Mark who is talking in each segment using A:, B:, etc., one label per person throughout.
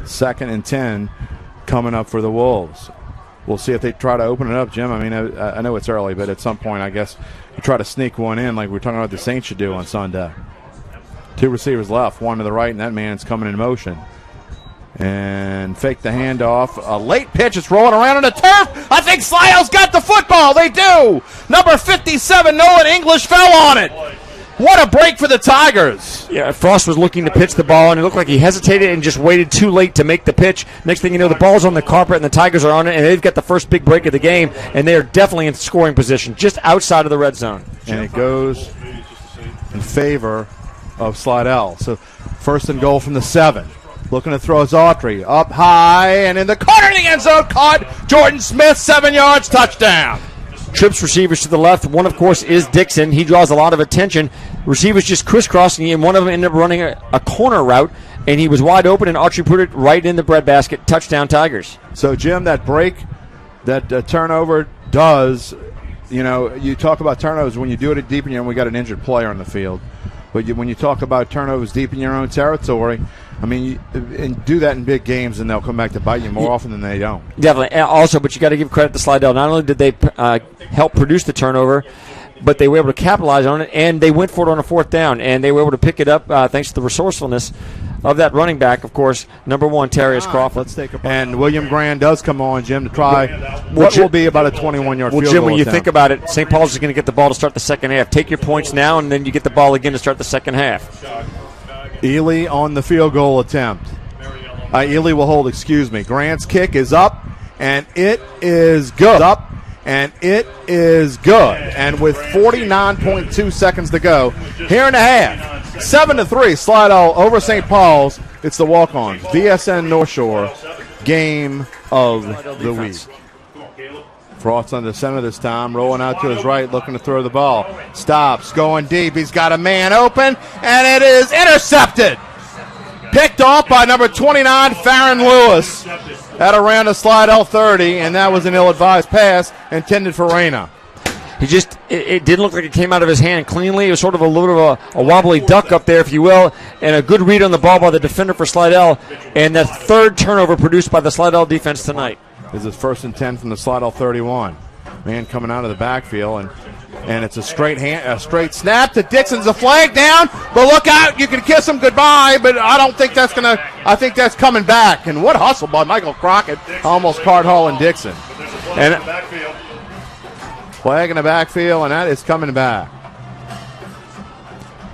A: 2nd and 10 coming up for the Wolves. We'll see if they try to open it up, Jim. I mean, I know it's early, but at some point, I guess, you try to sneak one in like we're talking about the Saints should do on Sunday. 2 receivers left, 1 to the right, and that man's coming in motion. And fake the handoff. A late pitch. It's rolling around on the turf. I think Slidell's got the football. They do. Number 57, Nolan English, fell on it. What a break for the Tigers.
B: Yeah, Frost was looking to pitch the ball, and it looked like he hesitated and just waited too late to make the pitch. Next thing you know, the ball's on the carpet, and the Tigers are on it, and they've got the first big break of the game, and they are definitely in scoring position, just outside of the red zone.
A: And it goes in favor of Slidell. So 1st and goal from the 7. Looking to throw Autry up high and in the corner of the end zone. Caught Jordan Smith, 7 yards, touchdown.
B: Trips receivers to the left. One, of course, is Dixon. He draws a lot of attention. Receivers just crisscrossing, and one of them ended up running a corner route, and he was wide open, and Autry put it right in the breadbasket. Touchdown, Tigers.
A: So, Jim, that break, that turnover does, you talk about turnovers when you do it deep in we got an injured player on the field. But when you talk about turnovers deep in your own territory, I mean, and do that in big games, and they'll come back to bite you more often than they don't.
B: Definitely. And also, but you got to give credit to Slidell. Not only did they help produce the turnover, but they were able to capitalize on it, and they went for it on a 4th down, and they were able to pick it up thanks to the resourcefulness of that running back, of course, number 1, Terrius Crawford.
A: Let's take and William Grand does come on, Jim, to try what will be about a 21-yard field goal.
B: Jim, when you think about it, St. Paul's is going to get the ball to start the second half. Take your points now, and then you get the ball again to start the second half.
A: Ely on the field goal attempt. Ely will hold, Grant's kick is up, and it is good. Up, and it is good. And with 49.2 seconds to go, here in the half, 7-3, Slidell over St. Paul's. It's the walk-on VSN North Shore game of the week. Frost on the center this time, rolling out to his right, looking to throw the ball. Stops, going deep. He's got a man open, and it is intercepted. Picked off by number 29, Farron Lewis, at around the Slidell 30, and that was an ill-advised pass intended for Reyna.
B: It didn't look like it came out of his hand cleanly. It was sort of a little bit of a wobbly duck up there, if you will, and a good read on the ball by the defender for Slidell, and the 3rd turnover produced by the Slidell defense tonight.
A: This is 1st and 10 from the Slidell 31. Man coming out of the backfield, and it's a straight snap to Dixon's a flag down, but look out, you can kiss him goodbye, but I don't think that's I think that's coming back. And what hustle by Michael Crockett, almost card hauling Dixon. And flag in the backfield, and that is coming back.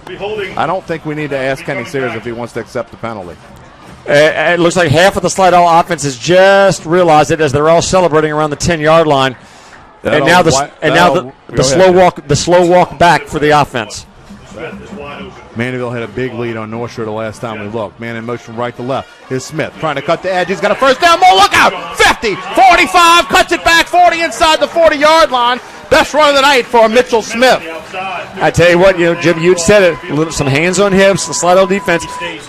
A: I don't think we need to ask Kenny Sears if he wants to accept the penalty.
B: It looks like half of the Slidell offense has just realized it as they're all celebrating around the 10-yard line. And now the slow walk back for the offense.
A: Mandeville had a big lead on North Shore the last time we looked. Man in motion right to left. Here's Smith trying to cut the edge. He's got a 1st down. More, look out! 50, 45, cuts it back 40 inside the 40-yard line. Best run of the night for Mitchell Smith.
B: I tell you what, Jim, you said it. Some hands on hips, the Slidell defense.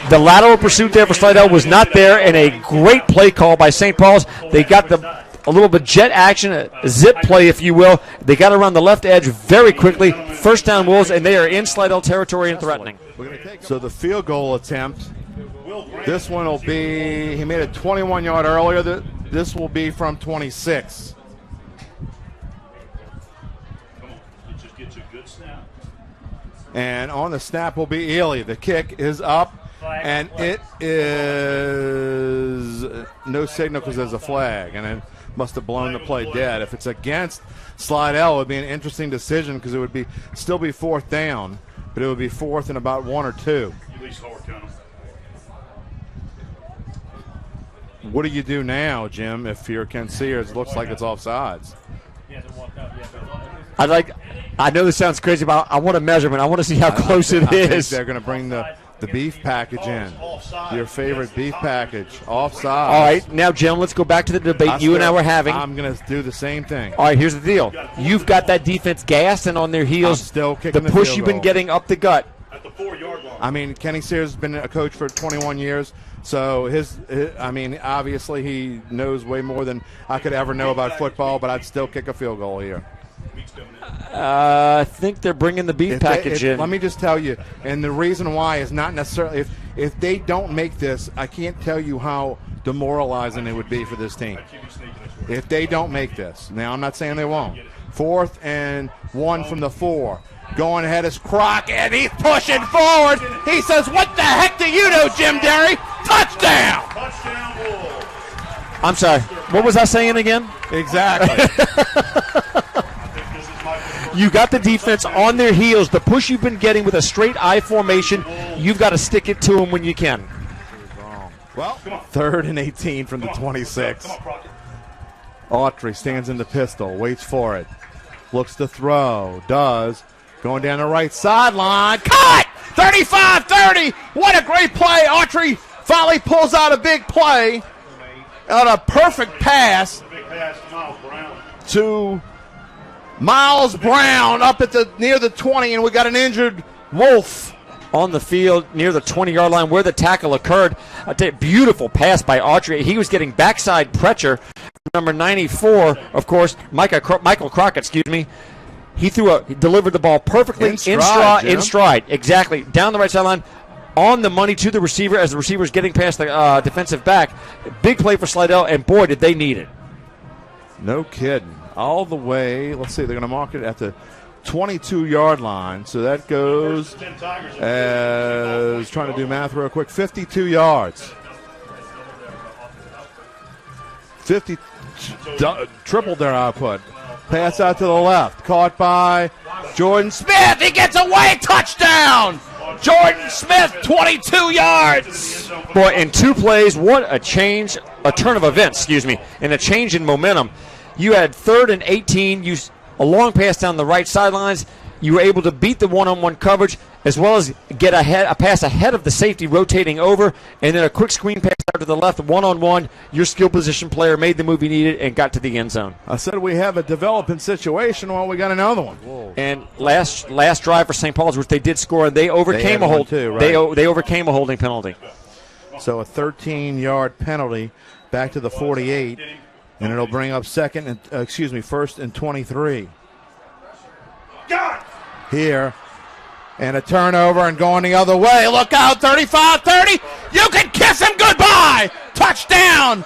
B: The lateral pursuit there for Slidell was not there, and a great play call by St. Paul's. They got a little bit jet action, a zip play, if you will. They got around the left edge very quickly. 1st down Wolves, and they are in Slidell territory and threatening.
A: So the field goal attempt, this one will be, he made a 21-yard earlier. This will be from 26. And on the snap will be Ely. The kick is up, and it is no signal because there's a flag, and it must have blown the play dead. If it's against Slidell, it would be an interesting decision because it would still be 4th down, but it would be 4th and about 1 or 2. What do you do now, Jim, if you're Ken Sears? It looks like it's offsides.
B: I know this sounds crazy, but I want a measurement. I want to see how close it is.
A: They're going to bring the beef package in. Your favorite beef package. Offside.
B: All right, now, Jim, let's go back to the debate you and I were having.
A: I'm going to do the same thing.
B: All right, here's the deal. You've got that defense gassed and on their heels.
A: I'm still kicking
B: the push you've been getting up the gut.
C: At the 4-yard line.
A: I mean, Kenny Sears has been a coach for 21 years. So obviously he knows way more than I could ever know about football, but I'd still kick a field goal here.
B: I think they're bringing the beef package in.
A: Let me just tell you, and the reason why is not necessarily If they don't make this, I can't tell you how demoralizing it would be for this team. If they don't make this. Now, I'm not saying they won't. 4th and 1 from the 4. Going ahead is Crockett. He's pushing forward. He says, what the heck do you know, Jim Derry? Touchdown!
B: I'm sorry. What was I saying again?
A: Exactly.
B: You got the defense on their heels. The push you've been getting with a straight I formation, you've got to stick it to them when you can.
A: Well, 3rd and 18 from the 26. Autry stands in the pistol, waits for it. Looks to throw, does. Going down the right sideline. Cut! 35-30. What a great play. Autry finally pulls out a big play. On a perfect pass to Miles Brown up at the near the 20, and we got an injured Wolf
B: on the field near the 20-yard line where the tackle occurred. A beautiful pass by Autry. He was getting backside pressure. Number 94, of course, Michael Crockett, He delivered the ball perfectly in stride. Exactly. Down the right sideline, on the money to the receiver as the receiver is getting past the defensive back. Big play for Slidell, and boy, did they need it.
A: No kidding. All the way, let's see, they're going to mark it at the 22-yard line. So that goes as, trying to do math real quick, 52 yards. 50, tripled their output. Pass out to the left. Caught by Jordan Smith. He gets away. Touchdown. Jordan Smith, 22 yards.
B: Boy, in 2 plays, what a change, a turn of events, and a change in momentum. You had 3rd and 18, a long pass down the right sidelines. You were able to beat the one-on-one coverage as well as get a pass ahead of the safety rotating over, and then a quick screen pass out to the left, one-on-one. Your skill position player made the move he needed and got to the end zone.
A: I said we have a developing situation. Well, we got another one. Whoa.
B: And last drive for St. Paul's, which they did score, and they overcame a hold.
A: Too, right?
B: They overcame a holding penalty.
A: So a 13-yard penalty back to the 48, and it'll bring up 1st and 23. Here, and a turnover and going the other way. Look out, 35-30. You can kiss him goodbye. Touchdown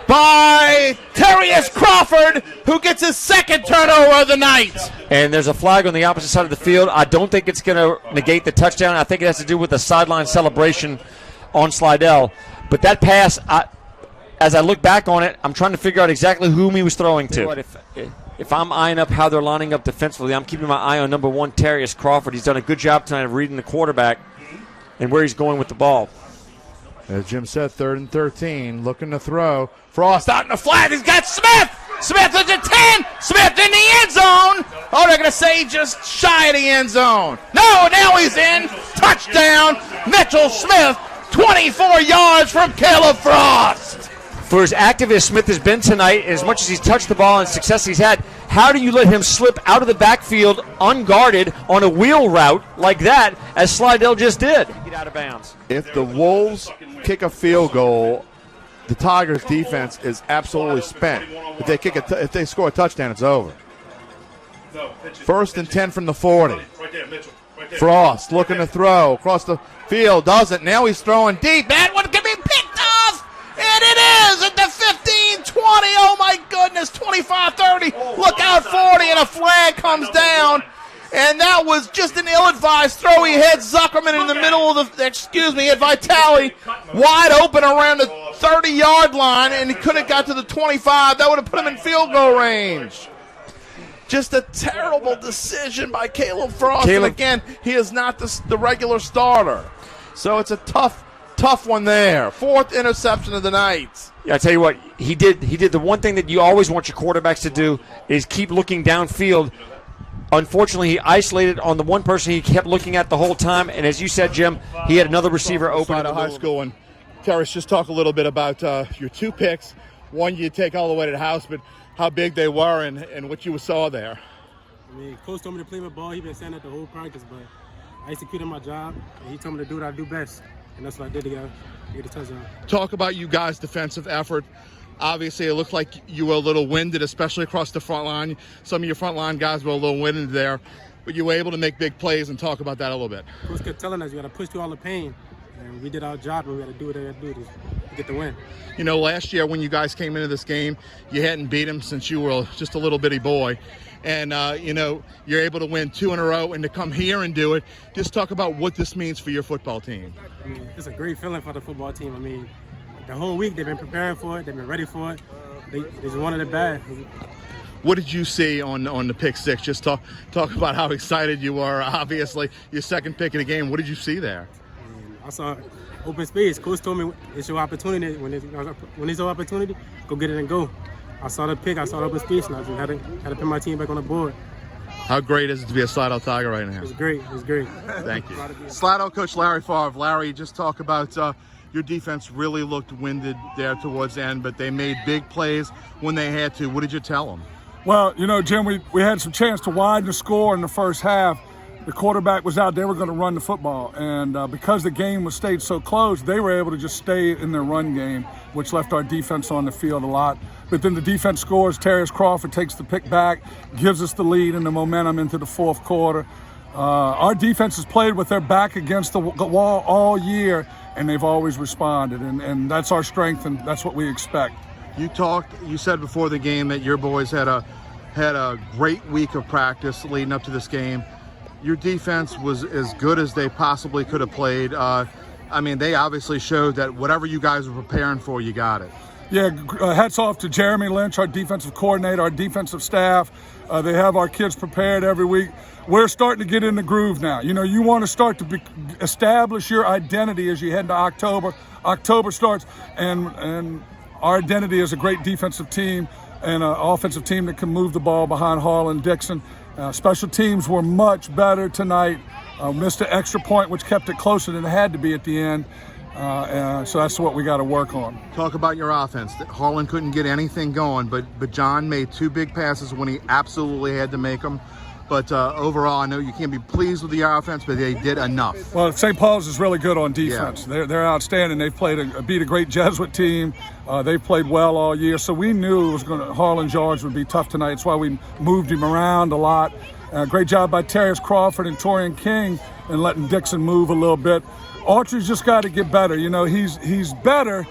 A: by Terrius Crawford, who gets his 2nd turnover of the night.
B: And there's a flag on the opposite side of the field. I don't think it's going to negate the touchdown. I think it has to do with the sideline celebration on Slidell. But that pass, as I look back on it, I'm trying to figure out exactly whom he was throwing to. If I'm eyeing up how they're lining up defensively, I'm keeping my eye on number 1, Terrius Crawford. He's done a good job tonight of reading the quarterback and where he's going with the ball.
A: As Jim said, 3rd and 13, looking to throw. Frost out in the flat. He's got Smith. Smith is at 10. Smith in the end zone. Oh, they're going to say just shy of the end zone. No, now he's in. Touchdown, Mitchell Smith, 24 yards from Caleb Frost.
B: For as active as Smith has been tonight, as much as he's touched the ball and success he's had, how do you let him slip out of the backfield unguarded on a wheel route like that, as Slidell just did? Get out of bounds.
A: If the Wolves kick a field goal, the Tigers' defense is absolutely spent. If they score a touchdown, it's over. 1st and 10 from the 40. Frost looking to throw across the field, doesn't. Now he's throwing deep. That one can be picked off. And it is at the 15-20. Oh, my goodness, 25-30. Look out, 40, and a flag comes down. And that was just an ill-advised throw. He had Zuckerman in the middle of had Vitale wide open around the 30-yard line, and he could have got to the 25. That would have put him in field goal range. Just a terrible decision by Caleb Frost. And again, he is not the regular starter. So it's a tough one there. 4th interception of the night.
B: Yeah, I tell you what, he did the one thing that you always want your quarterbacks to do is keep looking downfield. Unfortunately, he isolated on the one person he kept looking at the whole time, and as you said, Jim, he had another receiver open.
C: At high school, and Terrace, just talk a little bit about your 2 picks. One you take all the way to the house, but how big they were and what you saw there.
D: I mean, Coach told me to play with ball. He been saying that the whole practice, but I executed my job, and he told me to do what I do best, and that's what I did to get a touchdown.
C: Talk about you guys' defensive effort. Obviously, it looked like you were a little winded, especially across the front line. Some of your front line guys were a little winded there, but you were able to make big plays, and talk about that a little bit.
D: Coach kept telling us you got to push through all the pain. And we did our job, and we had to do what we had to do to get the win.
C: You know, last year when you guys came into this game, you hadn't beat them since you were just a little bitty boy. And, you know, you're able to win 2 in a row and to come here and do it. Just talk about what this means for your football team.
D: I mean, it's a great feeling for the football team. I mean, the whole week they've been preparing for it. They've been ready for it. They just wanted it bad.
C: What did you see on the pick six? Just talk about how excited you were. Obviously, your second pick of the game. What did you see there?
D: I saw open space. Coach told me it's your opportunity. When it's your opportunity, go get it and go. I saw the pick. I saw the open space, and I just had to put my team back on the board.
C: How great is it to be a Slidell Tiger right now?
D: It's great. It's great.
C: Thank you. Slidell coach Larry Favre. Larry, just talk about your defense really looked winded there towards the end, but they made big plays when they had to. What did you tell them?
E: Well, you know, Jim, we had some chance to widen the score in the first half. The quarterback was out. They were going to run the football. And because the game was stayed so close, they were able to just stay in their run game, which left our defense on the field a lot. But then the defense scores. Terrius Crawford takes the pick back, gives us the lead and the momentum into the fourth quarter. Our defense has played with their back against the wall all year, and they've always responded. And that's our strength, and that's what we expect.
C: You said before the game that your boys had a great week of practice leading up to this game. Your defense was as good as they possibly could have played. I mean, they obviously showed that whatever you guys were preparing for, you got it.
E: Yeah, hats off to Jeremy Lynch, our defensive coordinator, our defensive staff. They have our kids prepared every week. We're starting to get in the groove now. You know, you want to start to establish your identity as you head into October. October starts, and our identity is a great defensive team and an offensive team that can move the ball behind Harlan Dixon. Special teams were much better tonight. Missed an extra point, which kept it closer than it had to be at the end. So that's what we got to work on.
C: Talk about your offense. Harlan couldn't get anything going, but John made 2 big passes when he absolutely had to make them. But overall, I know you can't be pleased with the offense, but they did enough.
E: Well, St. Paul's is really good on defense.
C: Yeah.
E: They're outstanding. They've beat a great Jesuit team. They've played well all year, so we knew Harlan's yards would be tough tonight. That's why we moved him around a lot. Great job by Terrius Crawford and Torian King and letting Dixon move a little bit. Autry's just got to get better. You know, he's better,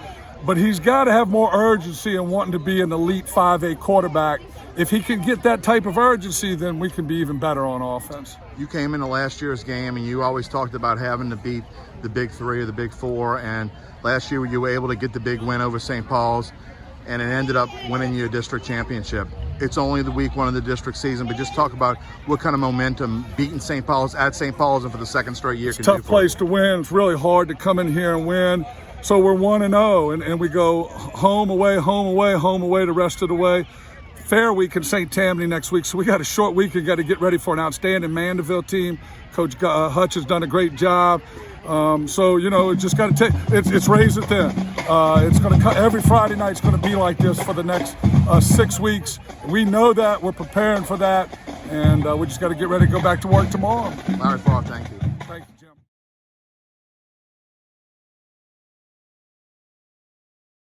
E: but he's got to have more urgency and wanting to be an elite 5A quarterback. If he can get that type of urgency, then we can be even better on offense.
C: You came into last year's game, and you always talked about having to beat the Big 3 or the Big 4, and last year you were able to get the big win over St. Paul's, and it ended up winning you a district championship. It's only the week 1 of the district season, but just talk about what kind of momentum beating St. Paul's at St. Paul's and for the second straight year can do for you.
E: Tough place to win. It's really hard to come in here and win. So we're 1-0, and we go home, away, the rest of the way. Fair week in St. Tammany next week, so we got a short week and got to get ready for an outstanding Mandeville team. Coach Hutch has done a great job. So, you know, just got to take it's raise it thin. It's going to every Friday night. It's going to be like this for the next 6 weeks. We know that. We're preparing for that, and we just got to get ready to go back to work tomorrow.
C: Larry Favre, thank you.